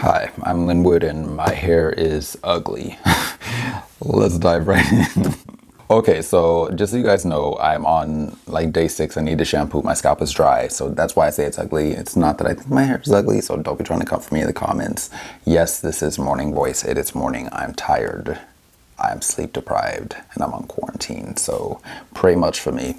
Hi, I'm Linwood and my hair is ugly. Let's dive right in. Okay, so just so you guys know, I'm on like day 6. I need to shampoo. My scalp is dry, so that's why I say it's ugly. It's not that I think my hair is ugly, so don't be trying to come for me in the comments. Yes, this is morning voice. It is morning. I'm tired. I'm sleep deprived and I'm on quarantine, so pray much for me.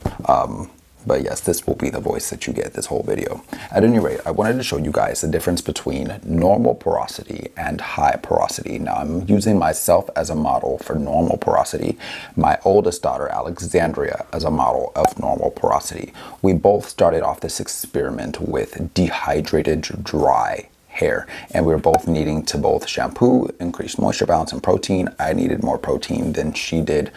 But yes, this will be the voice that you get this whole video. At any rate, I wanted to show you guys the difference between normal porosity and high porosity. Now, I'm using myself as a model for normal porosity, my oldest daughter, Alexandria, as a model of normal porosity. We both started off this experiment with dehydrated, dry hair, and we were both needing to both shampoo, increase moisture balance and protein. I needed more protein than she did.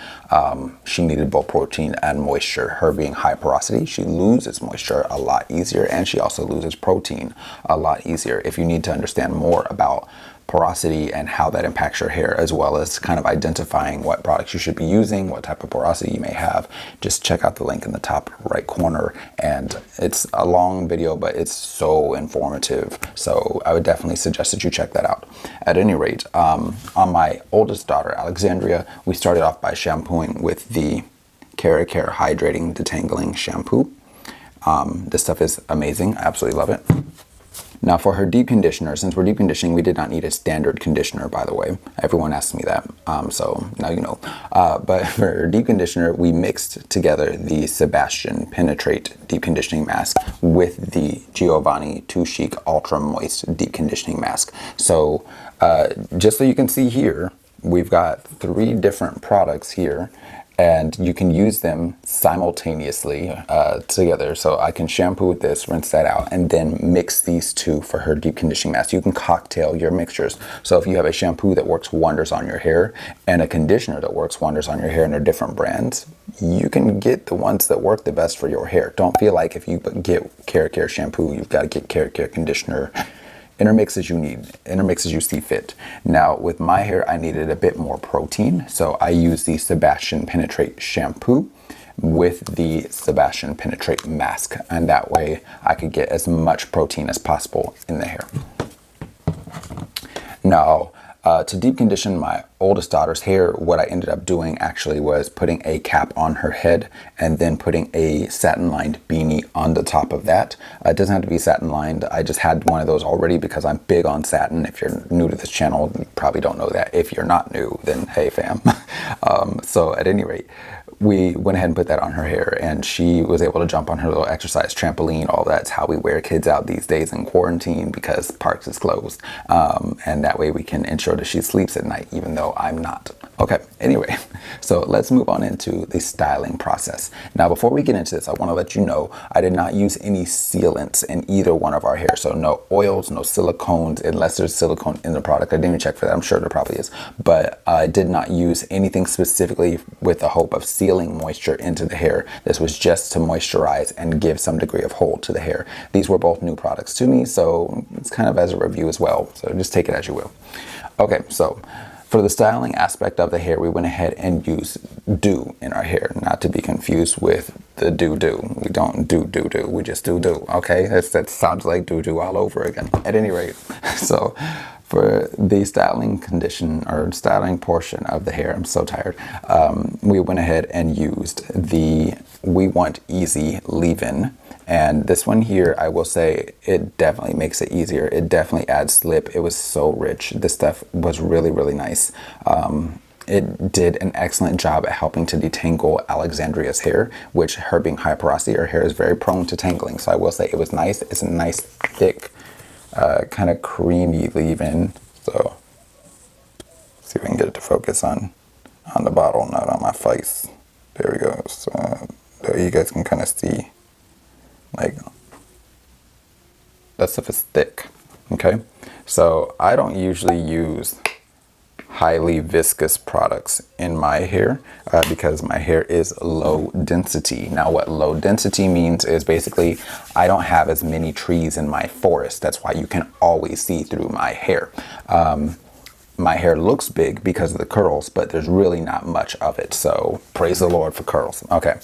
She needed both protein and moisture. Her being high porosity, she loses moisture a lot easier, and she also loses protein a lot easier. If you need to understand more about porosity and how that impacts your hair, as well as kind of identifying what products you should be using, what type of porosity you may have, just check out the link in the top right corner. And it's a long video, but it's so informative, so I would definitely suggest that you check that out. At any rate, on my oldest daughter, Alexandria, we started off by shampooing with the Cashapp Hydrating Detangling Shampoo. This stuff is amazing. I absolutely love it. Now for her deep conditioner, since we're deep conditioning, we did not need a standard conditioner, by the way. Everyone asks me that, so now you know. But for her deep conditioner, we mixed together the Sebastian Penetrate Deep Conditioning Mask with the Giovanni Too Chic Ultra Moist Deep Conditioning Mask. So just so you can see here, we've got 3 different products here, and you can use them simultaneously together. So I can shampoo with this, rinse that out, and then mix these 2 for her deep conditioning mask. You can cocktail your mixtures. So if you have a shampoo that works wonders on your hair and a conditioner that works wonders on your hair, and they're different brands, you can get the ones that work the best for your hair. Don't feel like if you get Cashapp shampoo, you've got to get Cashapp conditioner. Intermix as you need, intermix as you see fit. Now with my hair, I needed a bit more protein, so I used the Sebastian Penetrate shampoo with the Sebastian Penetrate mask, and that way I could get as much protein as possible in the hair. Now to deep condition my oldest daughter's hair, what I ended up doing actually was putting a cap on her head and then putting a satin lined beanie on the top of that. It doesn't have to be satin lined. I just had one of those already because I'm big on satin. If you're new to this channel, you probably don't know that. If you're not new, then hey fam. So at any rate, we went ahead and put that on her hair, and she was able to jump on her little exercise trampoline. All that's how we wear kids out these days in quarantine because parks is closed. And that way we can ensure that she sleeps at night, even though I'm not. Okay, anyway, so let's move on into the styling process. Now, before we get into this, I want to let you know I did not use any sealants in either one of our hair. So no oils, no silicones, unless there's silicone in the product. I didn't even check for that. I'm sure there probably is. But I did not use anything specifically with the hope of sealing moisture into the hair. This was just to moisturize and give some degree of hold to the hair. These were both new products to me, so it's kind of as a review as well. So just take it as you will. Okay, so for the styling aspect of the hair, we went ahead and used dew in our hair, not to be confused with the doo-doo. We don't do doo-doo, we just do do. Okay, that sounds like doo-doo all over again. At any rate, so for the styling condition or styling portion of the hair, I'm so tired, we went ahead and used the We Want Easy leave-in. And this one here, I will say, it definitely makes it easier. It definitely adds slip. It was so rich. This stuff was really, really nice. It did an excellent job at helping to detangle Alexandria's hair, which, her being high porosity, her hair is very prone to tangling. So I will say it was nice. It's a nice, thick, kind of creamy leave-in. So see if we can get it to focus on the bottle, not on my face. There we go. So there you guys can kind of see. Like, that stuff is thick. Okay, so I don't usually use highly viscous products in my hair because my hair is low density. Now what low density means is basically I don't have as many trees in my forest. That's why you can always see through my hair. My hair looks big because of the curls, but there's really not much of it. So praise the Lord for curls. Okay.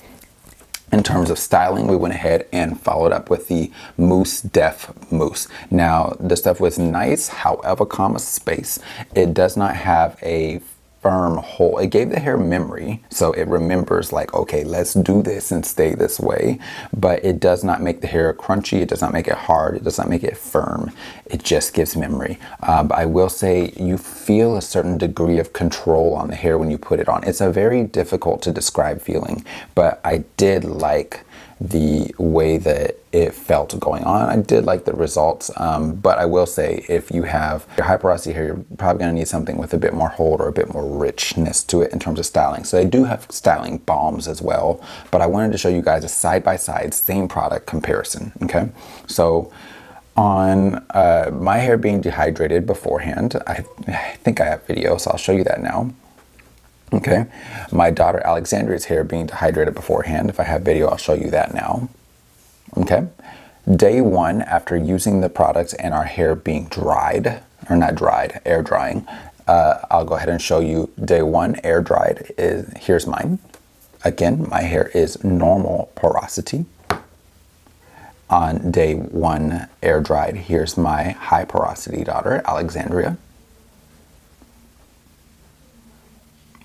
In terms of styling, we went ahead and followed up with the Mousse Def Mousse. Now, the stuff was nice, however, comma space, it does not have a firm hold. It gave the hair memory, so it remembers like, okay, let's do this and stay this way, but it does not make the hair crunchy, it does not make it hard, it does not make it firm, it just gives memory. But I will say you feel a certain degree of control on the hair when you put it on. It's a very difficult to describe feeling, but I did like the way that it felt going on. I did like the results, but I will say if you have your high porosity hair, you're probably going to need something with a bit more hold or a bit more richness to it in terms of styling. So they do have styling balms as well, but I wanted to show you guys a side-by-side same product comparison. Okay, so on my hair being dehydrated beforehand, I think I have video, so I'll show you that now. Okay, my daughter Alexandria's hair being dehydrated beforehand. If I have video, I'll show you that now. Okay, day one after using the products and our hair being dried, or not dried, air drying, I'll go ahead and show you day one air dried. Here's mine. Again, my hair is normal porosity. On day one air dried, here's my high porosity daughter, Alexandria.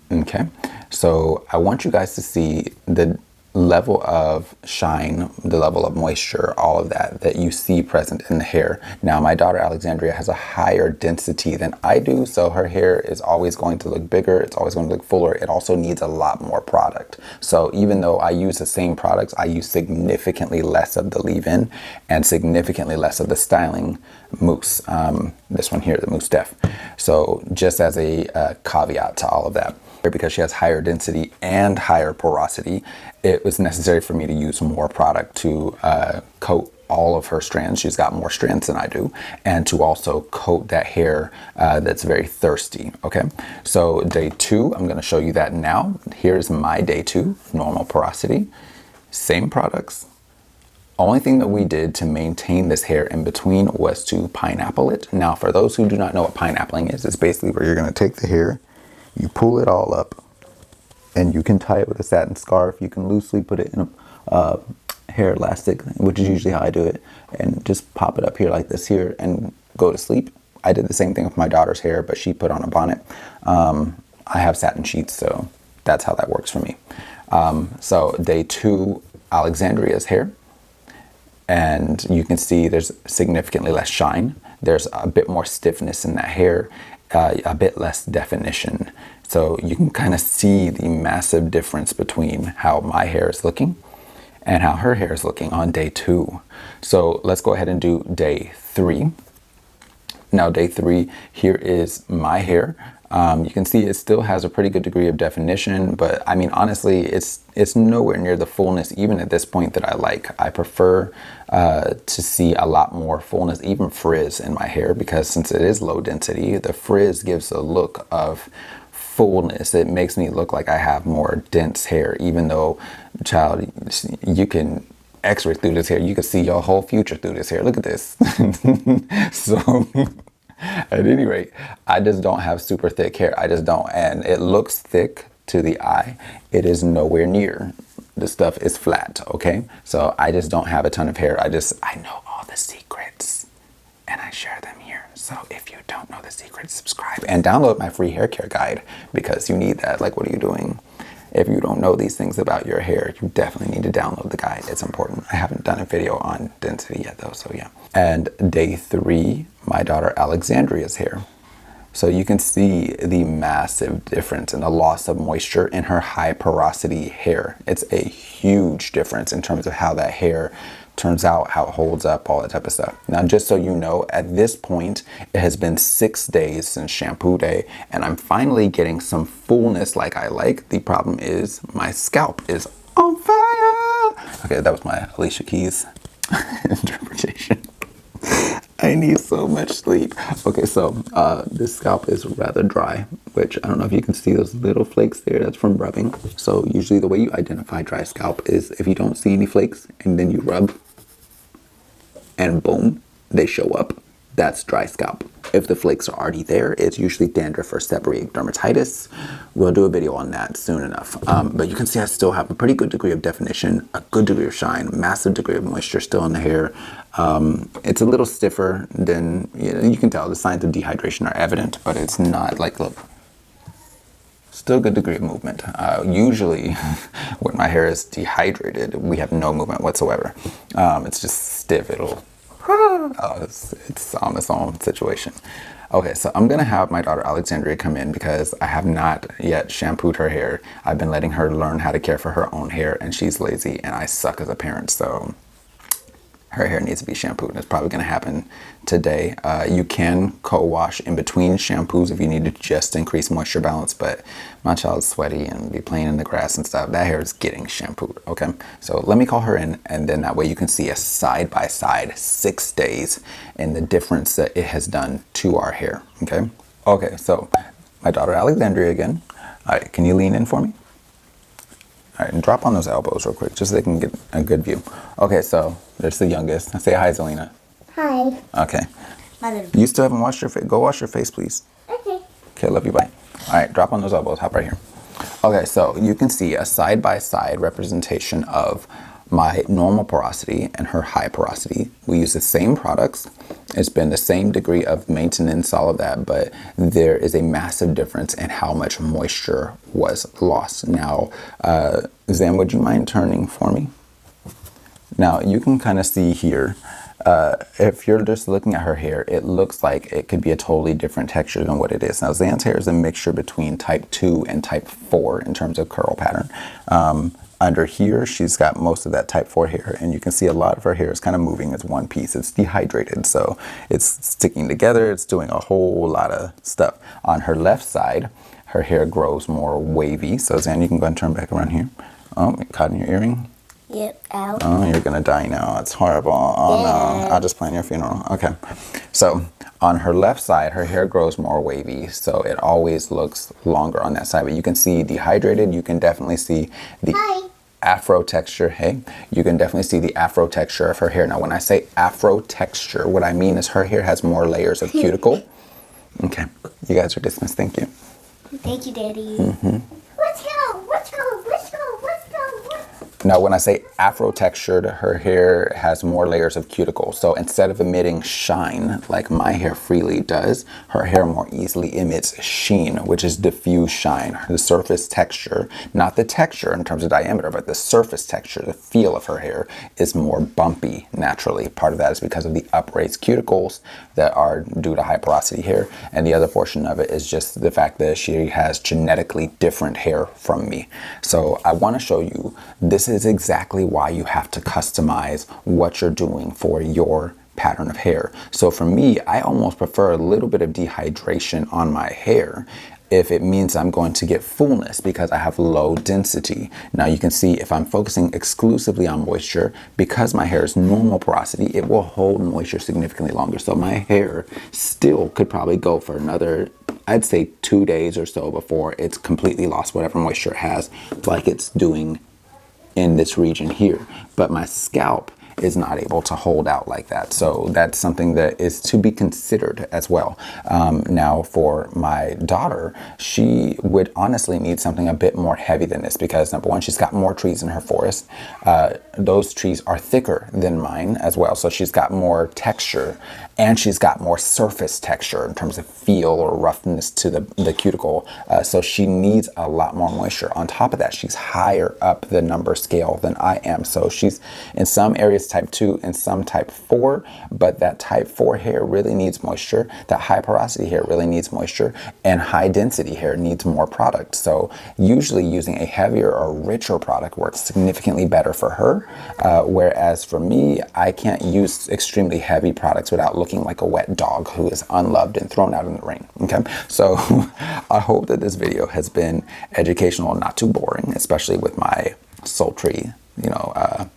Okay, so I want you guys to see the level of shine, the level of moisture, all of that you see present in the hair. Now, my daughter Alexandria has a higher density than I do, so her hair is always going to look bigger, it's always going to look fuller. It also needs a lot more product. So even though I use the same products, I use significantly less of the leave-in and significantly less of the styling mousse. This one here, the Mousse Def. So just as a caveat to all of that, because she has higher density and higher porosity, it was necessary for me to use more product to coat all of her strands. She's got more strands than I do, and to also coat that hair that's very thirsty. Okay, so day two, I'm going to show you that now. Here's my day two, normal porosity, same products. Only thing that we did to maintain this hair in between was to pineapple it. Now, for those who do not know what pineappling is, it's basically where you're going to take the hair, you pull it all up, and you can tie it with a satin scarf. You can loosely put it in a hair elastic, which is usually how I do it, and just pop it up here like this here and go to sleep. I did the same thing with my daughter's hair, but she put on a bonnet. I have satin sheets, so that's how that works for me. So day two, Alexandria's hair, and you can see there's significantly less shine. There's a bit more stiffness in that hair, a bit less definition. So you can kind of see the massive difference between how my hair is looking and how her hair is looking on day two. So let's go ahead and do day three. Now day three, here is my hair. You can see it still has a pretty good degree of definition, but I mean, honestly, it's nowhere near the fullness, even at this point, that I like. I prefer to see a lot more fullness, even frizz in my hair, because since it is low density, the frizz gives a look of fullness. It makes me look like I have more dense hair, even though, child, you can x-ray through this hair. You can see your whole future through this hair. Look at this. So at any rate, I just don't have super thick hair. I just don't. And it looks thick to the eye. It is nowhere near. The stuff is flat, okay? So I just don't have a ton of hair. I know all the secrets and I share them here. So if you don't know the secrets, subscribe and download my free hair care guide, because you need that. Like, what are you doing? If you don't know these things about your hair, you definitely need to download the guide. It's important. I haven't done a video on density yet though, so yeah. And day three, my daughter Alexandria's hair. So you can see the massive difference in the loss of moisture in her high porosity hair. It's a huge difference in terms of how that hair turns out, how it holds up, all that type of stuff. Now, just so you know, at this point, it has been 6 days since shampoo day, and I'm finally getting some fullness like I like. The problem is my scalp is on fire. Okay, that was my Alicia Keys interpretation. I need so much sleep. Okay, so this scalp is rather dry, which I don't know if you can see those little flakes there. That's from rubbing. So usually the way you identify dry scalp is if you don't see any flakes and then you rub and boom, they show up. that's dry scalp. If the flakes are already there, it's usually dandruff or seborrheic dermatitis. We'll do a video on that soon enough. But you can see I still have a pretty good degree of definition, a good degree of shine, massive degree of moisture still in the hair. It's a little stiffer than, you can tell the signs of dehydration are evident, but it's not like, look, still a good degree of movement. Usually when my hair is dehydrated, we have no movement whatsoever. It's just stiff. It's on its own situation. Okay, so I'm gonna have my daughter Alexandria come in because I have not yet shampooed her hair. I've been letting her learn how to care for her own hair, and she's lazy and I suck as a parent, so her hair needs to be shampooed. It's probably going to happen today. You can co-wash in between shampoos if you need to just increase moisture balance, but my child's sweaty and be playing in the grass and stuff. That hair is getting shampooed, okay? So let me call her in, and then that way you can see a side-by-side 6 days and the difference that it has done to our hair, okay? Okay, so my daughter Alexandria again. All right, can you lean in for me? All right, and drop on those elbows real quick, just so they can get a good view. Okay, so there's the youngest. Say hi, Zelina. Hi. Okay. You still haven't washed your face? Go wash your face, please. Okay. Okay, love you, bye. All right, drop on those elbows. Hop right here. Okay, so you can see a side-by-side representation of my normal porosity and her high porosity. We use the same products. It's been the same degree of maintenance, all of that, but there is a massive difference in how much moisture was lost. Now, Zam, would you mind turning for me? Now, you can kind of see here, if you're just looking at her hair, it looks like it could be a totally different texture than what it is. Now, Zam's hair is a mixture between type 2 and type 4 in terms of curl pattern. Under here, she's got most of that type 4 hair, and you can see a lot of her hair is kind of moving as one piece. It's dehydrated, so it's sticking together. It's doing a whole lot of stuff. On her left side, her hair grows more wavy. So Zan, you can go and turn back around here. Oh, it caught in your earring? Yep, ow. Oh, you're gonna die now. It's horrible. Oh no, I'll just plan your funeral. Okay, so on her left side, her hair grows more wavy, so it always looks longer on that side. But you can see dehydrated. You can definitely see the afro texture. Hey, you can definitely see the afro texture of her hair. Now, when I say afro texture, what I mean is her hair has more layers of cuticle. Okay, you guys are dismissed. Thank you. Thank you, Daddy. Let's go, let's go, let's go, let's go. Now, when I say afro textured, her hair has more layers of cuticle. So instead of emitting shine like my hair freely does, her hair more easily emits sheen, which is diffuse shine. The surface texture, not the texture in terms of diameter, but the surface texture, the feel of her hair is more bumpy naturally. Part of that is because of the upraised cuticles that are due to high porosity hair. And the other portion of it is just the fact that she has genetically different hair from me. So I want to show you, this is exactly why you have to customize what you're doing for your pattern of hair. So for me, I almost prefer a little bit of dehydration on my hair if it means I'm going to get fullness because I have low density. Now you can see if I'm focusing exclusively on moisture, because my hair is normal porosity, it will hold moisture significantly longer. So my hair still could probably go for another, I'd say 2 days or so before it's completely lost whatever moisture it has, like it's doing in this region here. But my scalp is not able to hold out like that. So that's something that is to be considered as well. Now for my daughter, she would honestly need something a bit more heavy than this because number one, she's got more trees in her forest. Those trees are thicker than mine as well. So she's got more texture and she's got more surface texture in terms of feel or roughness to the cuticle. So she needs a lot more moisture. On top of that, she's higher up the number scale than I am. So she's in some areas type 2 and some type 4, but that type 4 hair really needs moisture. That high porosity hair really needs moisture, and high density hair needs more product. So usually using a heavier or richer product works significantly better for her. Whereas for me, I can't use extremely heavy products without looking like a wet dog who is unloved and thrown out in the rain. Okay, so I hope that this video has been educational and not too boring, especially with my sultry, you know,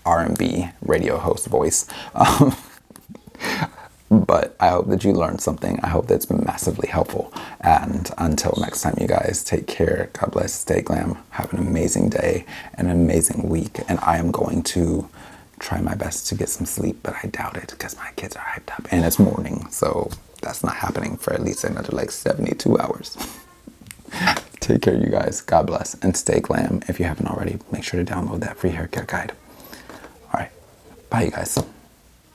R&B radio host voice. But I hope that you learned something. I hope that's been massively helpful. And until next time, you guys, take care. God bless. Stay glam. Have an amazing day and an amazing week. And I am going to try my best to get some sleep, but I doubt it because my kids are hyped up and it's morning, so that's not happening for at least another like 72 hours. Take care, you guys. God bless and stay glam. If you haven't already, make sure to download that free haircare guide. All right, bye, you guys.